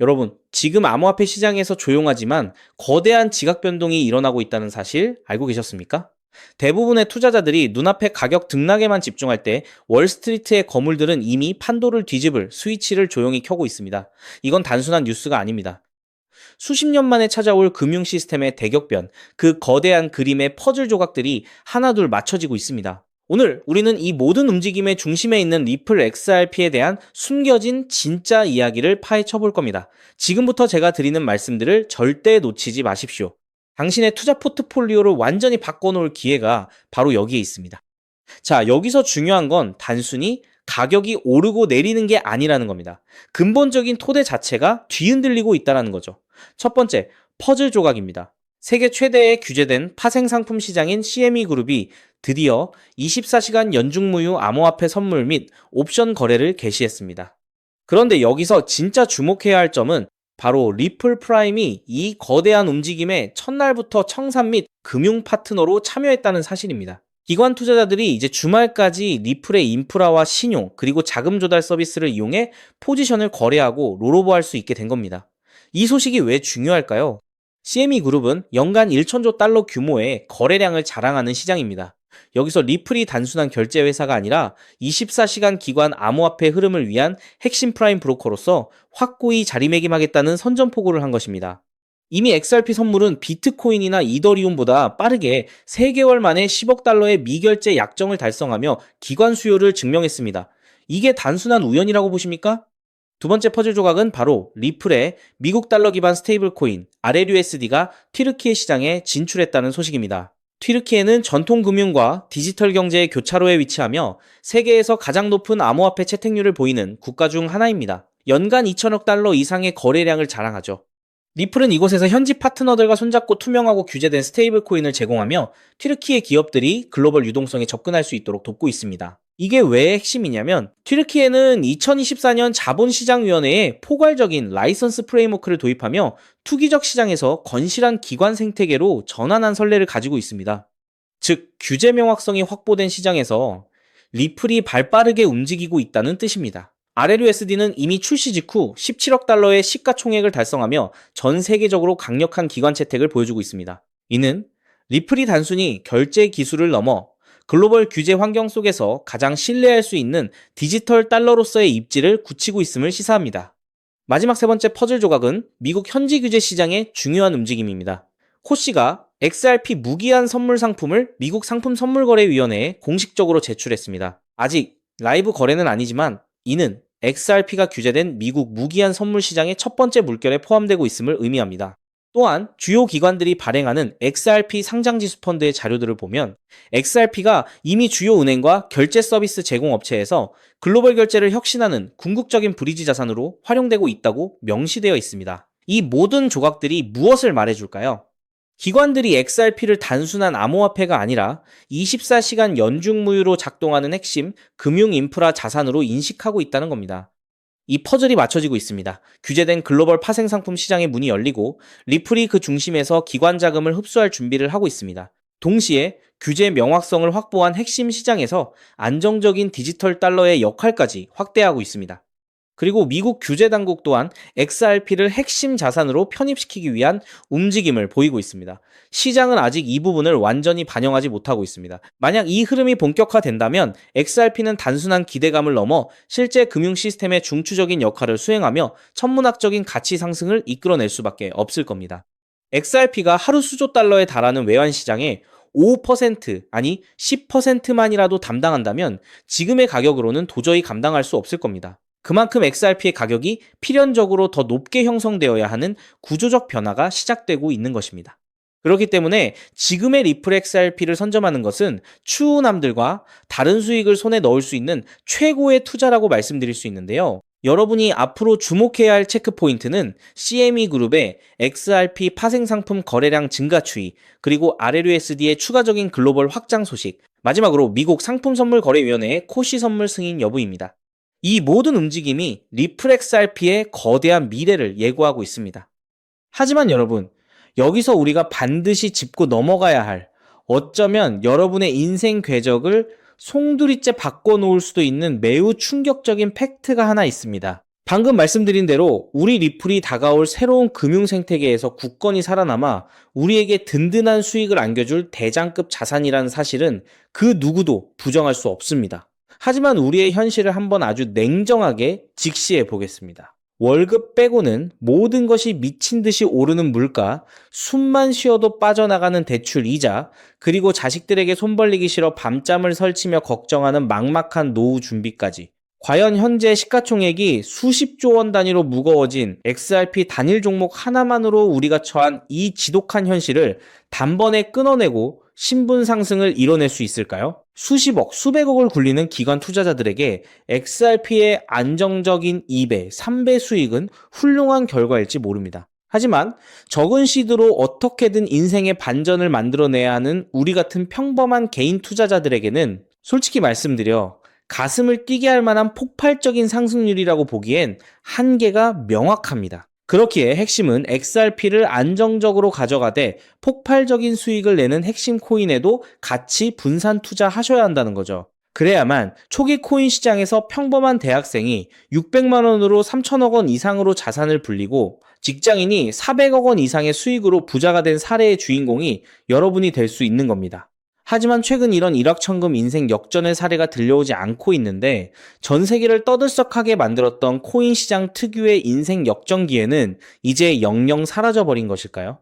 여러분, 지금 암호화폐 시장에서 조용하지만 거대한 지각 변동이 일어나고 있다는 사실 알고 계셨습니까? 대부분의 투자자들이 눈앞에 가격 등락에만 집중할 때 월스트리트의 거물들은 이미 판도를 뒤집을 스위치를 조용히 켜고 있습니다. 이건 단순한 뉴스가 아닙니다. 수십 년 만에 찾아올 금융 시스템의 대격변, 그 거대한 그림의 퍼즐 조각들이 하나둘 맞춰지고 있습니다. 오늘 우리는 이 모든 움직임의 중심에 있는 리플 XRP에 대한 숨겨진 진짜 이야기를 파헤쳐 볼 겁니다. 지금부터 제가 드리는 말씀들을 절대 놓치지 마십시오. 당신의 투자 포트폴리오를 완전히 바꿔놓을 기회가 바로 여기에 있습니다. 자, 여기서 중요한 건 단순히 가격이 오르고 내리는 게 아니라는 겁니다. 근본적인 토대 자체가 뒤흔들리고 있다는 거죠. 첫 번째, 퍼즐 조각입니다. 세계 최대의 규제된 파생상품 시장인 CME 그룹이 드디어 24시간 연중무휴 암호화폐 선물 및 옵션 거래를 개시했습니다. 그런데 여기서 진짜 주목해야 할 점은 바로 리플 프라임이 이 거대한 움직임에 첫날부터 청산 및 금융 파트너로 참여했다는 사실입니다. 기관 투자자들이 이제 주말까지 리플의 인프라와 신용 그리고 자금 조달 서비스를 이용해 포지션을 거래하고 롤오버할 수 있게 된 겁니다. 이 소식이 왜 중요할까요? CME 그룹은 연간 1천조 달러 규모의 거래량을 자랑하는 시장입니다. 여기서 리플이 단순한 결제 회사가 아니라 24시간 기관 암호화폐 흐름을 위한 핵심 프라임 브로커로서 확고히 자리매김하겠다는 선전포고를 한 것입니다. 이미 XRP 선물은 비트코인이나 이더리움보다 빠르게 3개월 만에 10억 달러의 미결제 약정을 달성하며 기관 수요를 증명했습니다. 이게 단순한 우연이라고 보십니까? 두 번째 퍼즐 조각은 바로 리플의 미국 달러 기반 스테이블 코인 RLUSD가 튀르키예 시장에 진출했다는 소식입니다. 튀르키예는 전통 금융과 디지털 경제의 교차로에 위치하며 세계에서 가장 높은 암호화폐 채택률을 보이는 국가 중 하나입니다. 연간 2천억 달러 이상의 거래량을 자랑하죠. 리플은 이곳에서 현지 파트너들과 손잡고 투명하고 규제된 스테이블 코인을 제공하며 튀르키예 기업들이 글로벌 유동성에 접근할 수 있도록 돕고 있습니다. 이게 왜 핵심이냐면 튀르키예는 2024년 자본시장위원회에 포괄적인 라이선스 프레임워크를 도입하며 투기적 시장에서 건실한 기관 생태계로 전환한 선례를 가지고 있습니다. 즉, 규제 명확성이 확보된 시장에서 리플이 발빠르게 움직이고 있다는 뜻입니다. RLUSD는 이미 출시 직후 17억 달러의 시가총액을 달성하며 전 세계적으로 강력한 기관 채택을 보여주고 있습니다. 이는 리플이 단순히 결제 기술을 넘어 글로벌 규제 환경 속에서 가장 신뢰할 수 있는 디지털 달러로서의 입지를 굳히고 있음을 시사합니다. 마지막 세 번째 퍼즐 조각은 미국 현지 규제 시장의 중요한 움직임입니다. 코시가 XRP 무기한 선물 상품을 미국 상품선물거래위원회에 공식적으로 제출했습니다. 아직 라이브 거래는 아니지만 이는 XRP가 규제된 미국 무기한 선물 시장의 첫 번째 물결에 포함되고 있음을 의미합니다. 또한 주요 기관들이 발행하는 XRP 상장지수 펀드의 자료들을 보면 XRP가 이미 주요 은행과 결제 서비스 제공 업체에서 글로벌 결제를 혁신하는 궁극적인 브리지 자산으로 활용되고 있다고 명시되어 있습니다. 이 모든 조각들이 무엇을 말해줄까요? 기관들이 XRP를 단순한 암호화폐가 아니라 24시간 연중무휴로 작동하는 핵심 금융 인프라 자산으로 인식하고 있다는 겁니다. 이 퍼즐이 맞춰지고 있습니다. 규제된 글로벌 파생상품 시장의 문이 열리고 리플이 그 중심에서 기관 자금을 흡수할 준비를 하고 있습니다. 동시에 규제 명확성을 확보한 핵심 시장에서 안정적인 디지털 달러의 역할까지 확대하고 있습니다. 그리고 미국 규제 당국 또한 XRP를 핵심 자산으로 편입시키기 위한 움직임을 보이고 있습니다. 시장은 아직 이 부분을 완전히 반영하지 못하고 있습니다. 만약 이 흐름이 본격화된다면 XRP는 단순한 기대감을 넘어 실제 금융 시스템의 중추적인 역할을 수행하며 천문학적인 가치 상승을 이끌어낼 수밖에 없을 겁니다. XRP가 하루 수조 달러에 달하는 외환 시장에 5% 아니 10%만이라도 담당한다면 지금의 가격으로는 도저히 감당할 수 없을 겁니다. 그만큼 XRP의 가격이 필연적으로 더 높게 형성되어야 하는 구조적 변화가 시작되고 있는 것입니다. 그렇기 때문에 지금의 리플 XRP를 선점하는 것은 추후 남들과 다른 수익을 손에 넣을 수 있는 최고의 투자라고 말씀드릴 수 있는데요. 여러분이 앞으로 주목해야 할 체크포인트는 CME 그룹의 XRP 파생상품 거래량 증가 추이, 그리고 RLUSD의 추가적인 글로벌 확장 소식, 마지막으로 미국 상품선물거래위원회의 코시 선물 승인 여부입니다. 이 모든 움직임이 리플 XRP의 거대한 미래를 예고하고 있습니다. 하지만 여러분, 여기서 우리가 반드시 짚고 넘어가야 할, 어쩌면 여러분의 인생 궤적을 송두리째 바꿔놓을 수도 있는 매우 충격적인 팩트가 하나 있습니다. 방금 말씀드린 대로 우리 리플이 다가올 새로운 금융 생태계에서 굳건히 살아남아 우리에게 든든한 수익을 안겨줄 대장급 자산이라는 사실은 그 누구도 부정할 수 없습니다. 하지만 우리의 현실을 한번 아주 냉정하게 직시해 보겠습니다. 월급 빼고는 모든 것이 미친 듯이 오르는 물가, 숨만 쉬어도 빠져나가는 대출 이자, 그리고 자식들에게 손 벌리기 싫어 밤잠을 설치며 걱정하는 막막한 노후 준비까지. 과연 현재 시가총액이 수십조 원 단위로 무거워진 XRP 단일 종목 하나만으로 우리가 처한 이 지독한 현실을 단번에 끊어내고 신분 상승을 이뤄낼 수 있을까요? 수십억, 수백억을 굴리는 기관 투자자들에게 XRP의 안정적인 2배, 3배 수익은 훌륭한 결과일지 모릅니다. 하지만 적은 시드로 어떻게든 인생의 반전을 만들어내야 하는 우리 같은 평범한 개인 투자자들에게는 솔직히 말씀드려 가슴을 뛰게 할 만한 폭발적인 상승률이라고 보기엔 한계가 명확합니다. 그렇기에 핵심은 XRP를 안정적으로 가져가되 폭발적인 수익을 내는 핵심 코인에도 같이 분산 투자하셔야 한다는 거죠. 그래야만 초기 코인 시장에서 평범한 대학생이 600만 원으로 3천억 원 이상으로 자산을 불리고 직장인이 400억 원 이상의 수익으로 부자가 된 사례의 주인공이 여러분이 될 수 있는 겁니다. 하지만 최근 이런 일확천금 인생 역전의 사례가 들려오지 않고 있는데 전 세계를 떠들썩하게 만들었던 코인 시장 특유의 인생 역전기회는 이제 영영 사라져버린 것일까요?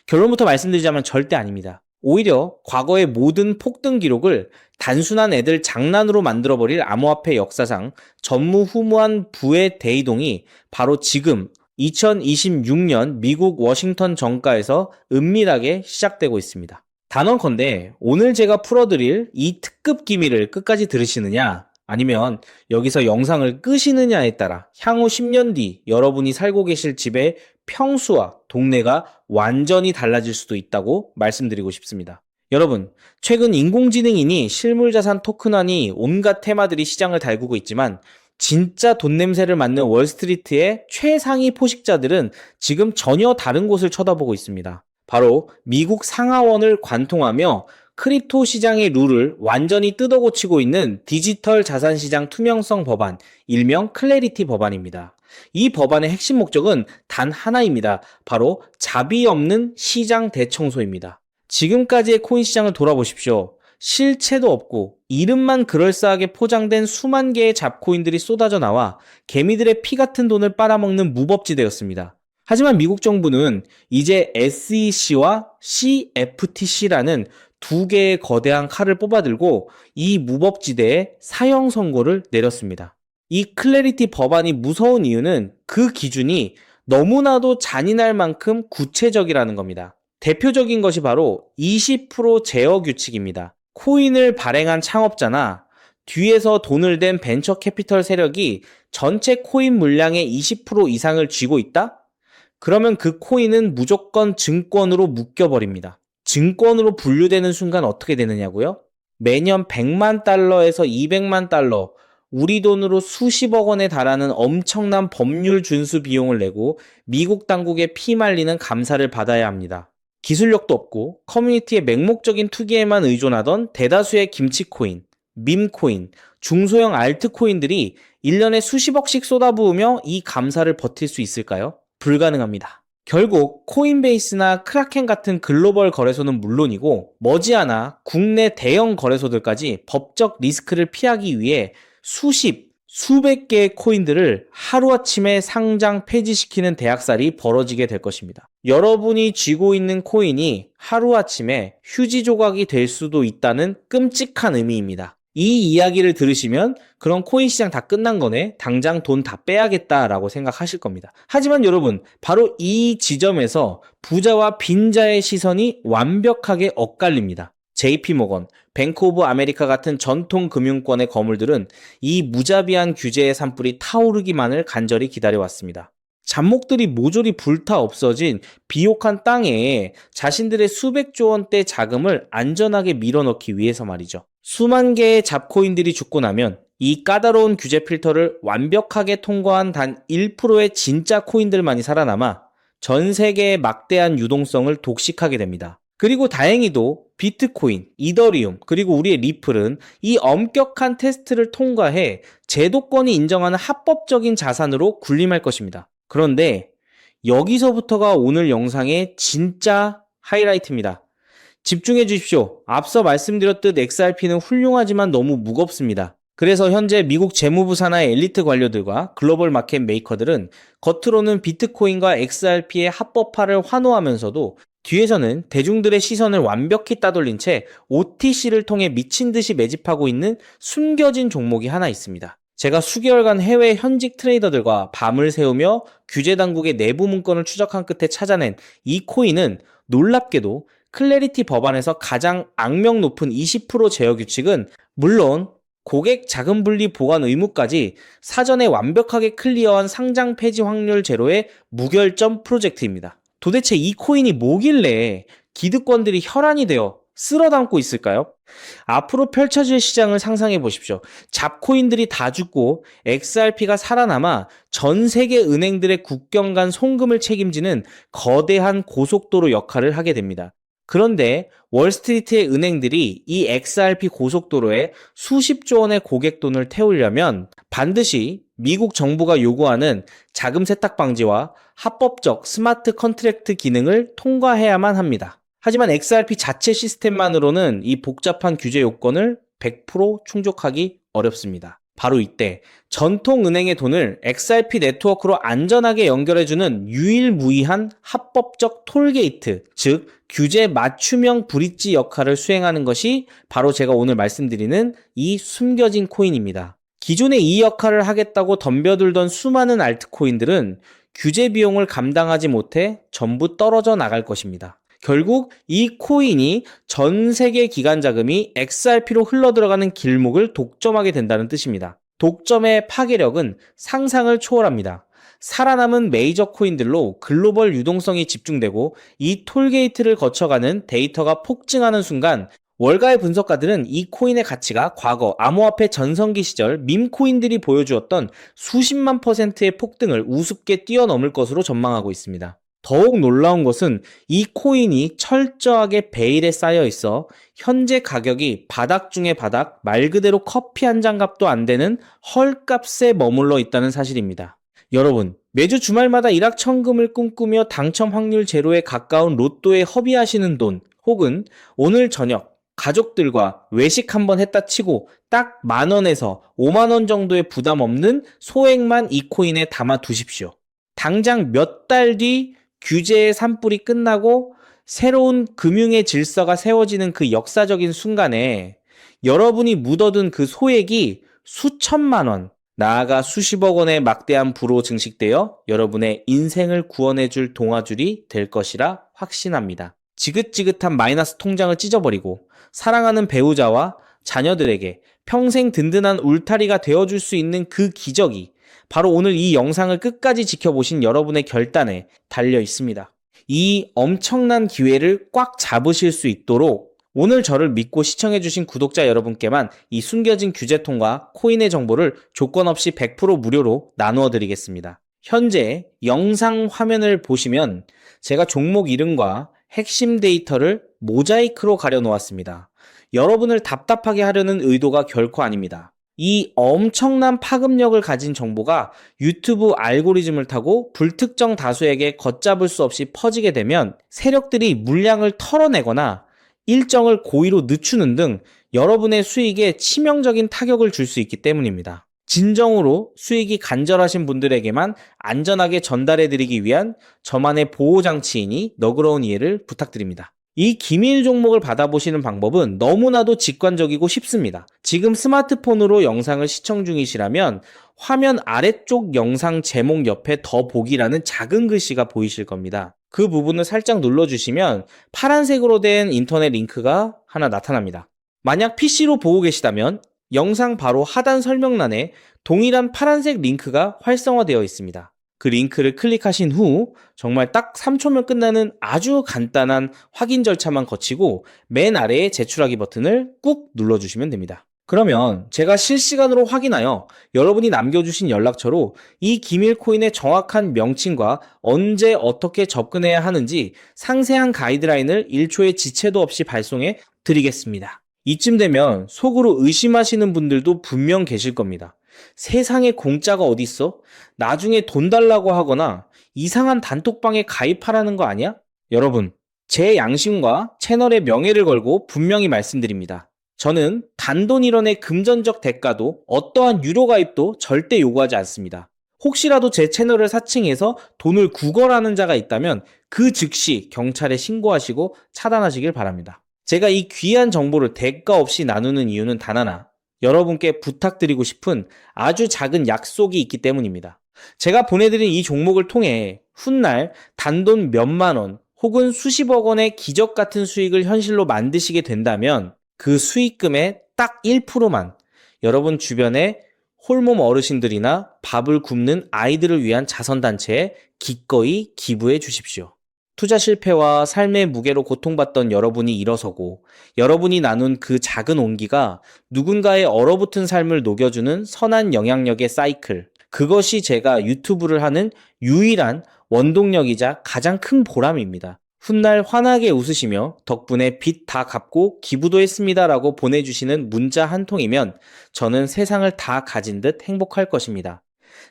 결론부터 말씀드리자면 절대 아닙니다. 오히려 과거의 모든 폭등 기록을 단순한 애들 장난으로 만들어버릴 암호화폐 역사상 전무후무한 부의 대이동이 바로 지금 2026년 미국 워싱턴 정가에서 은밀하게 시작되고 있습니다. 단언컨대 오늘 제가 풀어드릴 이 특급 기밀을 끝까지 들으시느냐 아니면 여기서 영상을 끄시느냐에 따라 향후 10년 뒤 여러분이 살고 계실 집의 평수와 동네가 완전히 달라질 수도 있다고 말씀드리고 싶습니다. 여러분, 최근 인공지능이니 실물자산 토큰화니 온갖 테마들이 시장을 달구고 있지만 진짜 돈 냄새를 맡는 월스트리트의 최상위 포식자들은 지금 전혀 다른 곳을 쳐다보고 있습니다. 바로 미국 상하원을 관통하며 크립토 시장의 룰을 완전히 뜯어고치고 있는 디지털 자산시장 투명성 법안, 일명 클래리티 법안입니다. 이 법안의 핵심 목적은 단 하나입니다. 바로 자비 없는 시장 대청소입니다. 지금까지의 코인 시장을 돌아보십시오. 실체도 없고 이름만 그럴싸하게 포장된 수만 개의 잡코인들이 쏟아져 나와 개미들의 피 같은 돈을 빨아먹는 무법지대였습니다. 하지만 미국 정부는 이제 SEC와 CFTC라는 두 개의 거대한 칼을 뽑아들고 이 무법지대에 사형 선고를 내렸습니다. 이 클래리티 법안이 무서운 이유는 그 기준이 너무나도 잔인할 만큼 구체적이라는 겁니다. 대표적인 것이 바로 20% 제어 규칙입니다. 코인을 발행한 창업자나 뒤에서 돈을 댄 벤처 캐피털 세력이 전체 코인 물량의 20% 이상을 쥐고 있다? 그러면 그 코인은 무조건 증권으로 묶여버립니다. 증권으로 분류되는 순간 어떻게 되느냐고요? 매년 100만 달러에서 200만 달러, 우리 돈으로 수십억 원에 달하는 엄청난 법률 준수 비용을 내고 미국 당국에 피말리는 감사를 받아야 합니다. 기술력도 없고 커뮤니티의 맹목적인 투기에만 의존하던 대다수의 김치코인, 밈코인, 중소형 알트코인들이 1년에 수십억씩 쏟아부으며 이 감사를 버틸 수 있을까요? 불가능합니다. 결국 코인베이스나 크라켄 같은 글로벌 거래소는 물론이고 머지않아 국내 대형 거래소들까지 법적 리스크를 피하기 위해 수백 개의 코인들을 하루아침에 상장 폐지시키는 대학살이 벌어지게 될 것입니다. 여러분이 쥐고 있는 코인이 하루아침에 휴지 조각이 될 수도 있다는 끔찍한 의미입니다. 이 이야기를 들으시면 그런 코인 시장 다 끝난 거네, 당장 돈 다 빼야겠다라고 생각하실 겁니다. 하지만 여러분, 바로 이 지점에서 부자와 빈자의 시선이 완벽하게 엇갈립니다. JP모건, 뱅크 오브 아메리카 같은 전통 금융권의 거물들은 이 무자비한 규제의 산불이 타오르기만을 간절히 기다려왔습니다. 잡목들이 모조리 불타 없어진 비옥한 땅에 자신들의 수백조 원대 자금을 안전하게 밀어넣기 위해서 말이죠. 수만 개의 잡코인들이 죽고 나면 이 까다로운 규제 필터를 완벽하게 통과한 단 1%의 진짜 코인들만이 살아남아 전 세계의 막대한 유동성을 독식하게 됩니다. 그리고 다행히도 비트코인, 이더리움, 그리고 우리의 리플은 이 엄격한 테스트를 통과해 제도권이 인정하는 합법적인 자산으로 군림할 것입니다. 그런데 여기서부터가 오늘 영상의 진짜 하이라이트입니다. 집중해 주십시오. 앞서 말씀드렸듯 XRP는 훌륭하지만 너무 무겁습니다. 그래서 현재 미국 재무부 산하의 엘리트 관료들과 글로벌 마켓 메이커들은 겉으로는 비트코인과 XRP의 합법화를 환호하면서도 뒤에서는 대중들의 시선을 완벽히 따돌린 채 OTC를 통해 미친 듯이 매집하고 있는 숨겨진 종목이 하나 있습니다. 제가 수개월간 해외 현직 트레이더들과 밤을 새우며 규제 당국의 내부 문건을 추적한 끝에 찾아낸 이 코인은 놀랍게도 클래리티 법안에서 가장 악명 높은 20% 제어 규칙은 물론 고객 자금 분리 보관 의무까지 사전에 완벽하게 클리어한 상장 폐지 확률 제로의 무결점 프로젝트입니다. 도대체 이 코인이 뭐길래 기득권들이 혈안이 되어 쓸어 담고 있을까요? 앞으로 펼쳐질 시장을 상상해 보십시오. 잡코인들이 다 죽고 XRP가 살아남아 전 세계 은행들의 국경 간 송금을 책임지는 거대한 고속도로 역할을 하게 됩니다. 그런데 월스트리트의 은행들이 이 XRP 고속도로에 수십조 원의 고객 돈을 태우려면 반드시 미국 정부가 요구하는 자금 세탁 방지와 합법적 스마트 컨트랙트 기능을 통과해야만 합니다. 하지만 XRP 자체 시스템만으로는 이 복잡한 규제 요건을 100% 충족하기 어렵습니다. 바로 이때 전통은행의 돈을 XRP 네트워크로 안전하게 연결해주는 유일무이한 합법적 톨게이트, 즉 규제 맞춤형 브릿지 역할을 수행하는 것이 바로 제가 오늘 말씀드리는 이 숨겨진 코인입니다. 기존에 이 역할을 하겠다고 덤벼들던 수많은 알트코인들은 규제 비용을 감당하지 못해 전부 떨어져 나갈 것입니다. 결국 이 코인이 전 세계 기관 자금이 XRP로 흘러들어가는 길목을 독점하게 된다는 뜻입니다. 독점의 파괴력은 상상을 초월합니다. 살아남은 메이저 코인들로 글로벌 유동성이 집중되고 이 톨게이트를 거쳐가는 데이터가 폭증하는 순간 월가의 분석가들은 이 코인의 가치가 과거 암호화폐 전성기 시절 밈코인들이 보여주었던 수십만 %의 폭등을 우습게 뛰어넘을 것으로 전망하고 있습니다. 더욱 놀라운 것은 이 코인이 철저하게 베일에 쌓여 있어 현재 가격이 바닥 중의 바닥, 말 그대로 커피 한 잔 값도 안 되는 헐값에 머물러 있다는 사실입니다. 여러분, 매주 주말마다 일확천금을 꿈꾸며 당첨 확률 제로에 가까운 로또에 허비하시는 돈, 혹은 오늘 저녁 가족들과 외식 한번 했다 치고 딱 10,000원에서 50,000원 정도의 부담 없는 소액만 이 코인에 담아 두십시오. 당장 몇 달 뒤 규제의 산불이 끝나고 새로운 금융의 질서가 세워지는 그 역사적인 순간에 여러분이 묻어둔 그 소액이 수천만 원, 나아가 수십억 원의 막대한 부로 증식되어 여러분의 인생을 구원해줄 동아줄이 될 것이라 확신합니다. 지긋지긋한 마이너스 통장을 찢어버리고 사랑하는 배우자와 자녀들에게 평생 든든한 울타리가 되어줄 수 있는 그 기적이 바로 오늘 이 영상을 끝까지 지켜보신 여러분의 결단에 달려 있습니다. 이 엄청난 기회를 꽉 잡으실 수 있도록 오늘 저를 믿고 시청해주신 구독자 여러분께만 이 숨겨진 규제통과 코인의 정보를 조건 없이 100% 무료로 나누어 드리겠습니다. 현재 영상 화면을 보시면 제가 종목 이름과 핵심 데이터를 모자이크로 가려 놓았습니다. 여러분을 답답하게 하려는 의도가 결코 아닙니다. 이 엄청난 파급력을 가진 정보가 유튜브 알고리즘을 타고 불특정 다수에게 걷잡을 수 없이 퍼지게 되면 세력들이 물량을 털어내거나 일정을 고의로 늦추는 등 여러분의 수익에 치명적인 타격을 줄 수 있기 때문입니다. 진정으로 수익이 간절하신 분들에게만 안전하게 전달해드리기 위한 저만의 보호장치이니 너그러운 이해를 부탁드립니다. 이 기밀 종목을 받아보시는 방법은 너무나도 직관적이고 쉽습니다. 지금 스마트폰으로 영상을 시청 중이시라면 화면 아래쪽 영상 제목 옆에 더 보기라는 작은 글씨가 보이실 겁니다. 그 부분을 살짝 눌러주시면 파란색으로 된 인터넷 링크가 하나 나타납니다. 만약 PC로 보고 계시다면 영상 바로 하단 설명란에 동일한 파란색 링크가 활성화되어 있습니다. 그 링크를 클릭하신 후 정말 딱 3초면 끝나는 아주 간단한 확인 절차만 거치고 맨 아래에 제출하기 버튼을 꾹 눌러주시면 됩니다. 그러면 제가 실시간으로 확인하여 여러분이 남겨주신 연락처로 이 기밀 코인의 정확한 명칭과 언제 어떻게 접근해야 하는지 상세한 가이드라인을 1초의 지체도 없이 발송해 드리겠습니다. 이쯤 되면 속으로 의심하시는 분들도 분명 계실 겁니다. 세상에 공짜가 어딨어? 나중에 돈 달라고 하거나 이상한 단톡방에 가입하라는 거 아니야? 여러분, 제 양심과 채널의 명예를 걸고 분명히 말씀드립니다. 저는 단돈 1원의 금전적 대가도 어떠한 유료 가입도 절대 요구하지 않습니다. 혹시라도 제 채널을 사칭해서 돈을 구걸하는 자가 있다면 그 즉시 경찰에 신고하시고 차단하시길 바랍니다. 제가 이 귀한 정보를 대가 없이 나누는 이유는 단 하나, 여러분께 부탁드리고 싶은 아주 작은 약속이 있기 때문입니다. 제가 보내드린 이 종목을 통해 훗날 단돈 몇만 원 혹은 수십억 원의 기적 같은 수익을 현실로 만드시게 된다면 그 수익금의 딱 1%만 여러분 주변에 홀몸 어르신들이나 밥을 굶는 아이들을 위한 자선단체에 기꺼이 기부해 주십시오. 투자 실패와 삶의 무게로 고통받던 여러분이 일어서고 여러분이 나눈 그 작은 온기가 누군가의 얼어붙은 삶을 녹여주는 선한 영향력의 사이클, 그것이 제가 유튜브를 하는 유일한 원동력이자 가장 큰 보람입니다. 훗날 환하게 웃으시며 덕분에 빚 다 갚고 기부도 했습니다 라고 보내주시는 문자 한 통이면 저는 세상을 다 가진 듯 행복할 것입니다.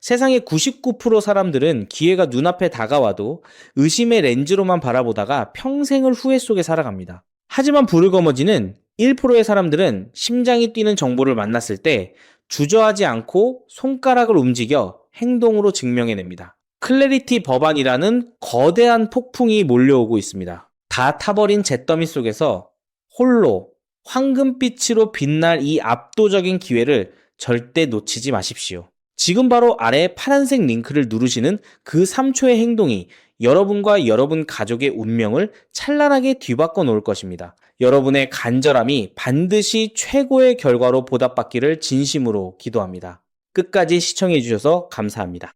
세상의 99% 사람들은 기회가 눈앞에 다가와도 의심의 렌즈로만 바라보다가 평생을 후회 속에 살아갑니다. 하지만 불을 거머쥐는 1%의 사람들은 심장이 뛰는 정보를 만났을 때 주저하지 않고 손가락을 움직여 행동으로 증명해냅니다. 클래리티 법안이라는 거대한 폭풍이 몰려오고 있습니다. 다 타버린 잿더미 속에서 홀로 황금빛으로 빛날 이 압도적인 기회를 절대 놓치지 마십시오. 지금 바로 아래 파란색 링크를 누르시는 그 3초의 행동이 여러분과 여러분 가족의 운명을 찬란하게 뒤바꿔 놓을 것입니다. 여러분의 간절함이 반드시 최고의 결과로 보답받기를 진심으로 기도합니다. 끝까지 시청해 주셔서 감사합니다.